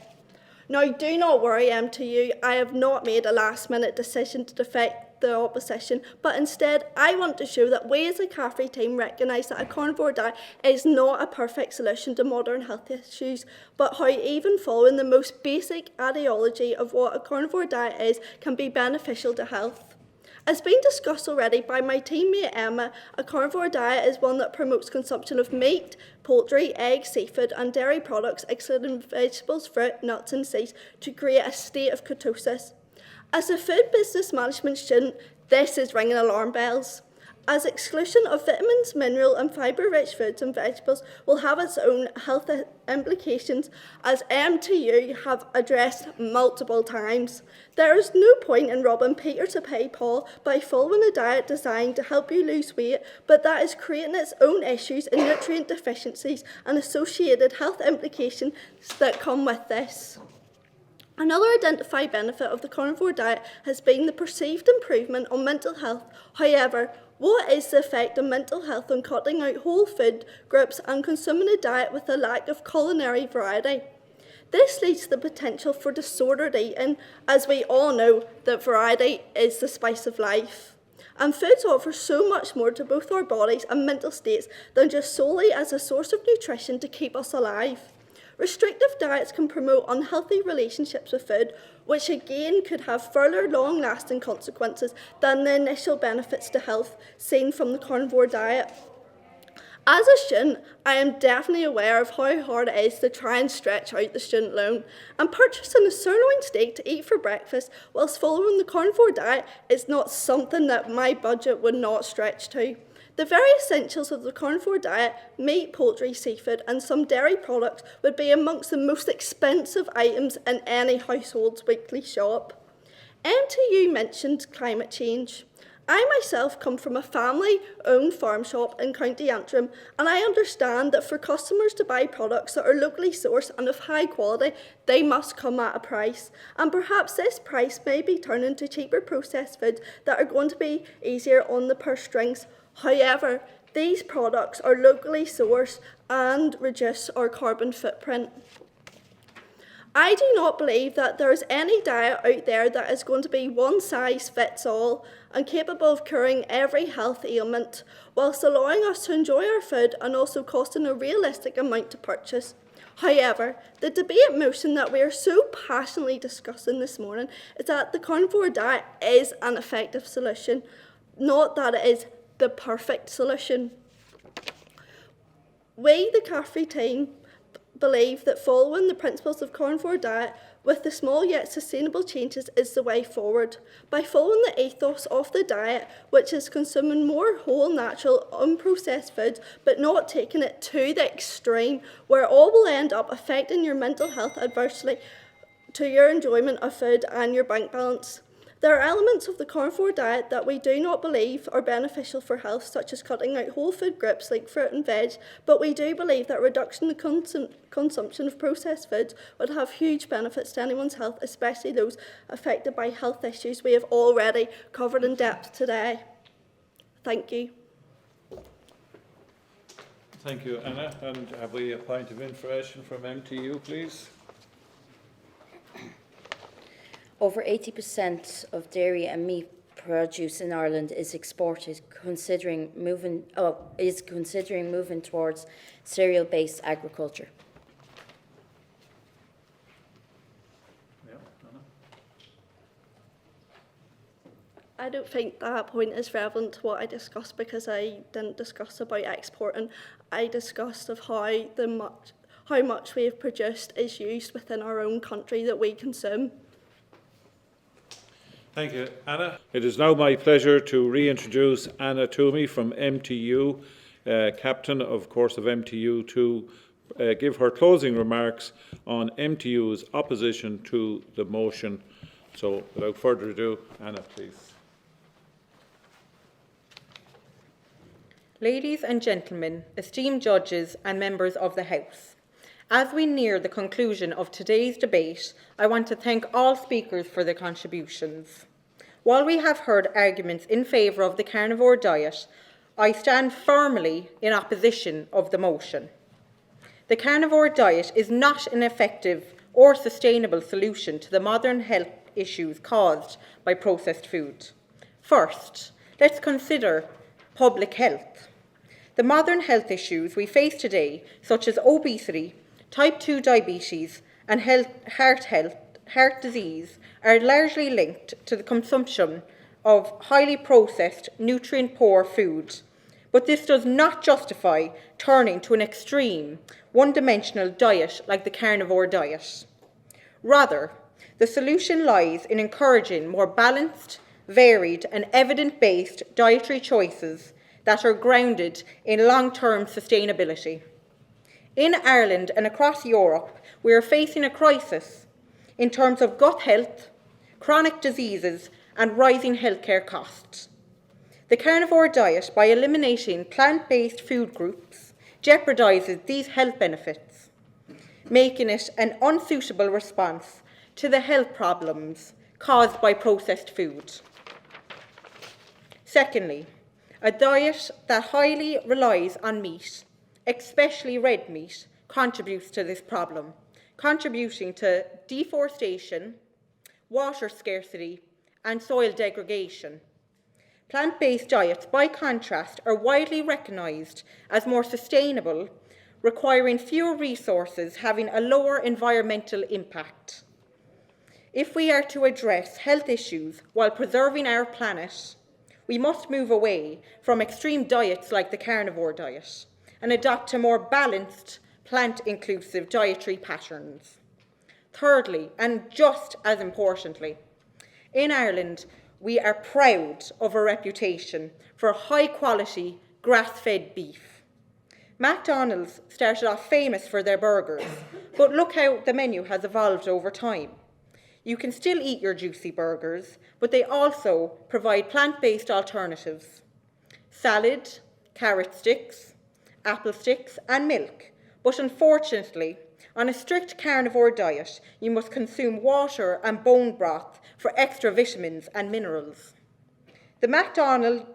Now, do not worry, MTU, I have not made a last-minute decision to defect the opposition, but instead I want to show that we as a CAFRE team recognise that a carnivore diet is not a perfect solution to modern health issues, but how even following the most basic ideology of what a carnivore diet is can be beneficial to health. As been discussed already by my teammate Emma, a carnivore diet is one that promotes consumption of meat, poultry, eggs, seafood and dairy products, excluding vegetables, fruit, nuts and seeds, to create a state of ketosis. As a food business management student, this is ringing alarm bells. As exclusion of vitamins, mineral and fibre-rich foods and vegetables will have its own health implications, as MTU have addressed multiple times. There is no point in robbing Peter to pay Paul by following a diet designed to help you lose weight, but that is creating its own issues and nutrient deficiencies and associated health implications that come with this. Another identified benefit of the carnivore diet has been the perceived improvement on mental health. However, what is the effect on mental health on cutting out whole food groups and consuming a diet with a lack of culinary variety? This leads to the potential for disordered eating, as we all know that variety is the spice of life. And foods offer so much more to both our bodies and mental states than just solely as a source of nutrition to keep us alive. Restrictive diets can promote unhealthy relationships with food, which again could have further long-lasting consequences than the initial benefits to health seen from the carnivore diet. As a student, I am definitely aware of how hard it is to try and stretch out the student loan, and purchasing a sirloin steak to eat for breakfast whilst following the carnivore diet is not something that my budget would not stretch to. The very essentials of the carnivore diet, meat, poultry, seafood and some dairy products, would be amongst the most expensive items in any household's weekly shop. MTU mentioned climate change. I myself come from a family-owned farm shop in County Antrim, and I understand that for customers to buy products that are locally sourced and of high quality, they must come at a price. And perhaps this price may be turned into cheaper processed foods that are going to be easier on the purse strings. However, these products are locally sourced and reduce our carbon footprint. I do not believe that there is any diet out there that is going to be one size fits all and capable of curing every health ailment, whilst allowing us to enjoy our food and also costing a realistic amount to purchase. However, the debate motion that we are so passionately discussing this morning is that the carnivore diet is an effective solution, not that it is the perfect solution. We, the CAFRE team, believe that following the principles of carnivore diet with the small yet sustainable changes is the way forward. By following the ethos of the diet, which is consuming more whole, natural, unprocessed foods, but not taking it to the extreme, where all will end up affecting your mental health adversely to your enjoyment of food and your bank balance. There are elements of the carnivore diet that we do not believe are beneficial for health, such as cutting out whole food groups like fruit and veg, but we do believe that reduction in the consumption of processed foods would have huge benefits to anyone's health, especially those affected by health issues we have already covered in depth today. Thank you. Thank you, Anna. And have we a point of information from MTU, please? Over 80% of dairy and meat produce in Ireland is exported, considering moving towards cereal-based agriculture. I don't think that point is relevant to what I discussed, because I didn't discuss about exporting. I discussed of how much we have produced is used within our own country that we consume. Thank you, Anna. It is now my pleasure to reintroduce Anna Toomey from MTU, captain, of course, of MTU, to give her closing remarks on MTU's opposition to the motion. So, without further ado, Anna, please. Ladies and gentlemen, esteemed judges and members of the House, as we near the conclusion of today's debate, I want to thank all speakers for their contributions. While we have heard arguments in favour of the carnivore diet, I stand firmly in opposition of the motion. The carnivore diet is not an effective or sustainable solution to the modern health issues caused by processed food. First, let's consider public health. The modern health issues we face today, such as obesity, type 2 diabetes and heart disease, are largely linked to the consumption of highly processed, nutrient-poor food. But this does not justify turning to an extreme, one-dimensional diet like the carnivore diet. Rather, the solution lies in encouraging more balanced, varied and evidence-based dietary choices that are grounded in long-term sustainability. In Ireland and across Europe, we are facing a crisis in terms of gut health, chronic diseases and rising healthcare costs. The carnivore diet, by eliminating plant-based food groups, jeopardises these health benefits, making it an unsuitable response to the health problems caused by processed food. Secondly, a diet that highly relies on meat, especially red meat, contributes to this problem, contributing to deforestation, water scarcity, and soil degradation. Plant-based diets, by contrast, are widely recognised as more sustainable, requiring fewer resources, having a lower environmental impact. If we are to address health issues while preserving our planet, we must move away from extreme diets like the carnivore diet and adopt to more balanced, plant-inclusive dietary patterns. Thirdly, and just as importantly, in Ireland, we are proud of our reputation for high-quality, grass-fed beef. McDonald's started off famous for their burgers, but look how the menu has evolved over time. You can still eat your juicy burgers, but they also provide plant-based alternatives. Salad, carrot sticks, apple sticks, and milk. But unfortunately, on a strict carnivore diet, you must consume water and bone broth for extra vitamins and minerals. The McDonald's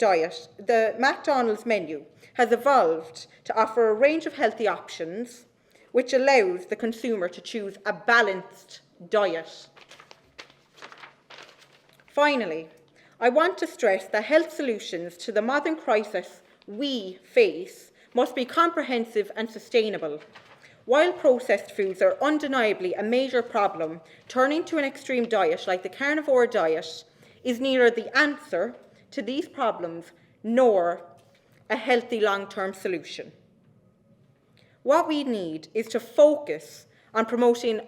menu has evolved to offer a range of healthy options, which allows the consumer to choose a balanced diet. Finally, I want to stress that health solutions to the modern crisis we face must be comprehensive and sustainable. While processed foods are undeniably a major problem, turning to an extreme diet like the carnivore diet is neither the answer to these problems nor a healthy long-term solution. What we need is to focus on promoting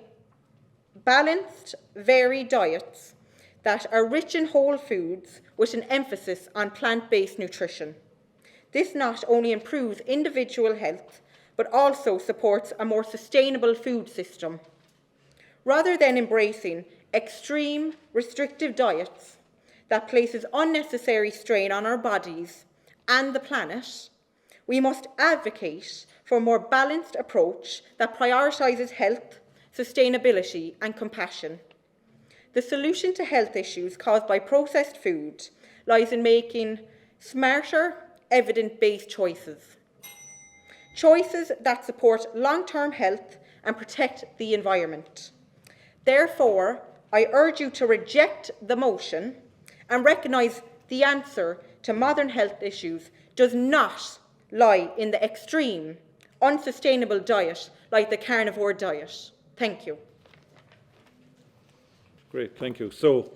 balanced, varied diets that are rich in whole foods with an emphasis on plant-based nutrition. This not only improves individual health, but also supports a more sustainable food system. Rather than embracing extreme, restrictive diets that places unnecessary strain on our bodies and the planet, we must advocate for a more balanced approach that prioritises health, sustainability, and compassion. The solution to health issues caused by processed food lies in making smarter, evidence-based choices. Choices that support long-term health and protect the environment. Therefore, I urge you to reject the motion and recognise the answer to modern health issues does not lie in the extreme, unsustainable diet like the carnivore diet. Thank you. Great, thank you. So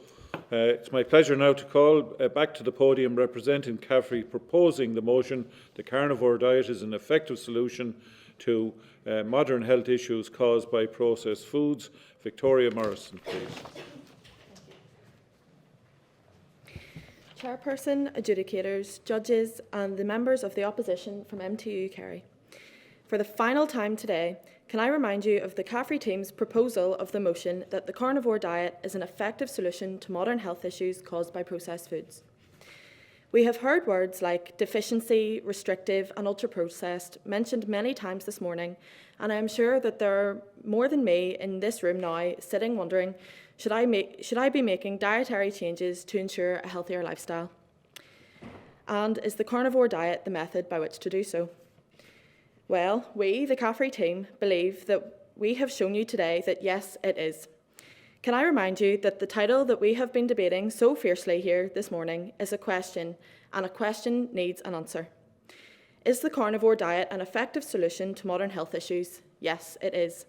it's my pleasure now to call back to the podium representing CAFRE proposing the motion, the carnivore diet is an effective solution to modern health issues caused by processed foods. Victoria Morrison, please. Chairperson, adjudicators, judges and the members of the opposition from MTU Kerry. For the final time today, can I remind you of the CAFRE team's proposal of the motion that the carnivore diet is an effective solution to modern health issues caused by processed foods. We have heard words like deficiency, restrictive and ultra-processed mentioned many times this morning, and I am sure that there are more than me in this room now sitting wondering, should I be making dietary changes to ensure a healthier lifestyle? And is the carnivore diet the method by which to do so? Well, we, the CAFRE team, believe that we have shown you today that yes, it is. Can I remind you that the title that we have been debating so fiercely here this morning is a question, and a question needs an answer. Is the carnivore diet an effective solution to modern health issues? Yes, it is.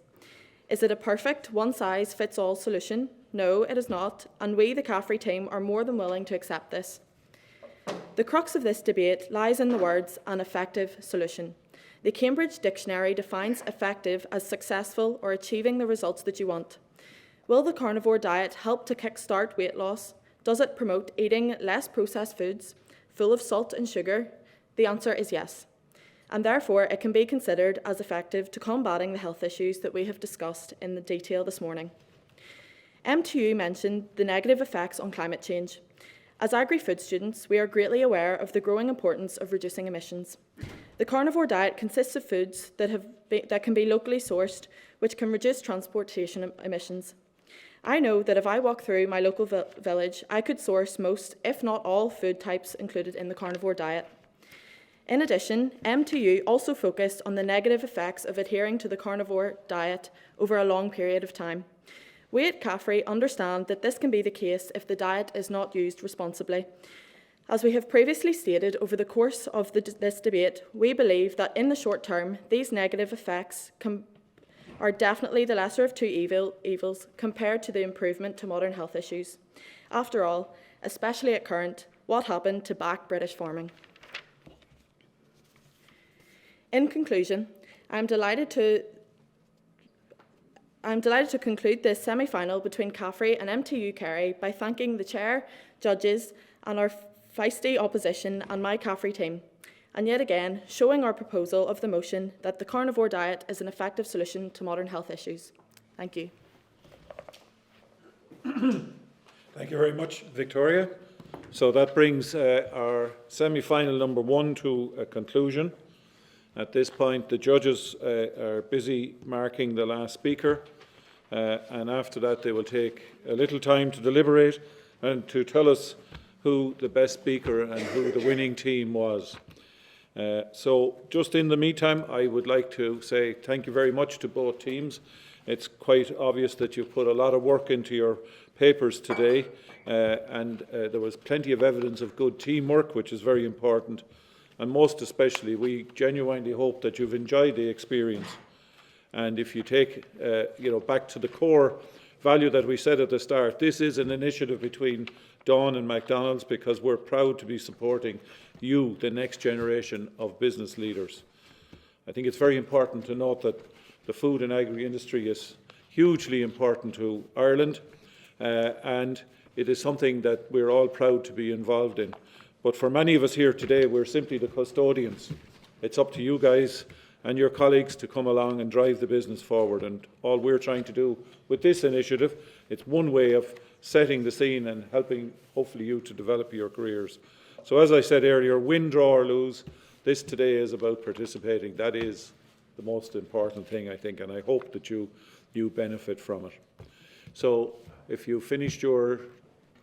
Is it a perfect one-size-fits-all solution? No, it is not, and we, the CAFRE team, are more than willing to accept this. The crux of this debate lies in the words, an effective solution. The Cambridge Dictionary defines effective as successful or achieving the results that you want. Will the carnivore diet help to kickstart weight loss? Does it promote eating less processed foods, full of salt and sugar? The answer is yes. And therefore, it can be considered as effective to combating the health issues that we have discussed in the detail this morning. MTU mentioned the negative effects on climate change. As agri-food students, we are greatly aware of the growing importance of reducing emissions. The carnivore diet consists of foods that can be locally sourced, which can reduce transportation emissions. I know that if I walk through my local village, I could source most, if not all, food types included in the carnivore diet. In addition, MTU also focused on the negative effects of adhering to the carnivore diet over a long period of time. We at CAFRE understand that this can be the case if the diet is not used responsibly. As we have previously stated over the course of this debate, we believe that in the short term, these negative effects are definitely the lesser of two evils compared to the improvement to modern health issues. After all, especially at current, what happened to back British farming? In conclusion, I'm delighted to conclude this semi-final between CAFRE and MTU Kerry by thanking the Chair, judges and our feisty opposition and my CAFRE team, and yet again showing our proposal of the motion that the carnivore diet is an effective solution to modern health issues. Thank you. Thank you very much, Victoria. So that brings our semi-final number 1 to a conclusion. At this point, the judges are busy marking the last speaker, and after that they will take a little time to deliberate and to tell us who the best speaker and who the winning team was. So just in the meantime, I would like to say thank you very much to both teams. It's quite obvious that you've put a lot of work into your papers today, and there was plenty of evidence of good teamwork, which is very important. And most especially, we genuinely hope that you've enjoyed the experience. And if you take, back to the core value that we said at the start, this is an initiative between Dawn and McDonald's because we're proud to be supporting you, the next generation of business leaders. I think it's very important to note that the food and agri-industry is hugely important to Ireland, and it is something that we're all proud to be involved in. But for many of us here today, we're simply the custodians. It's up to you guys and your colleagues to come along and drive the business forward. And all we're trying to do with this initiative, it's one way of setting the scene and helping, hopefully, you to develop your careers. So as I said earlier, win, draw or lose, this today is about participating. That is the most important thing, I think, and I hope that you benefit from it. So if you finished your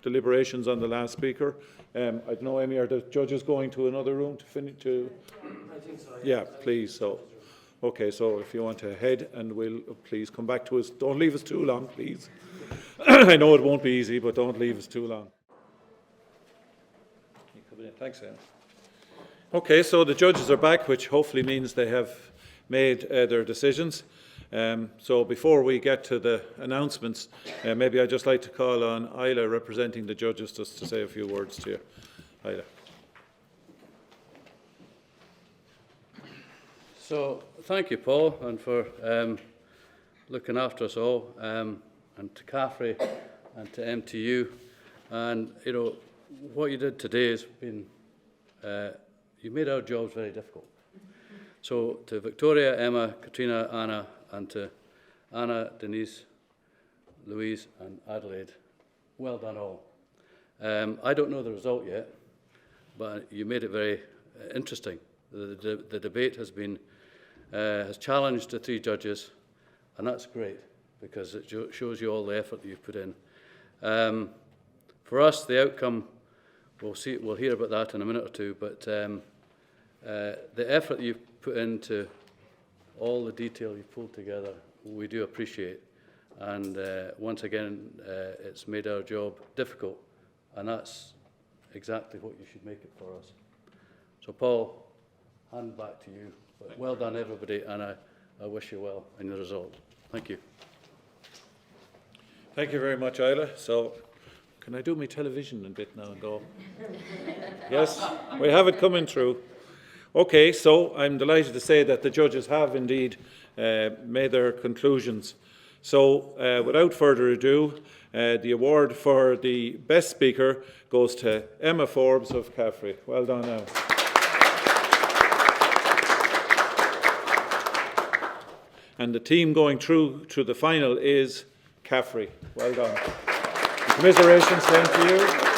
deliberations on the last speaker, I don't know, Amy, are the judges going to another room to finish? I think so. Yeah, please. So, okay. So, if you want to head, and we'll please come back to us. Don't leave us too long, please. I know it won't be easy, but don't leave us too long. Thanks, Amy. Okay. So the judges are back, which hopefully means they have made their decisions. So before we get to the announcements, maybe I'd just like to call on Isla, representing the judges, just to say a few words to you. Isla. So thank you, Paul, and for looking after us all, and to CAFRE and to MTU. And, what you did today has been, you made our jobs very difficult. So to Victoria, Emma, Katrina, Anna, and to Anna, Denise, Louise and Adelaide, well done all. I don't know the result yet, but you made it very interesting. The debate has challenged the 3 judges, and that's great because it shows you all the effort that you've put in. For us, the outcome, we'll hear about that in a minute or two, but the effort that you've put into all the detail you've pulled together, we do appreciate. And once again, it's made our job difficult, and that's exactly what you should make it for us. So, Paul, hand back to you. But well done, everybody, and I wish you well in the result. Thank you. Thank you very much, Isla. So, can I do my television a bit now and go? Yes, we have it coming through. Okay, so I'm delighted to say that the judges have indeed made their conclusions. So without further ado, the award for the best speaker goes to Emma Forbes of CAFRE. Well done, Emma. And the team going through to the final is CAFRE. Well done. Commiserations, same to you.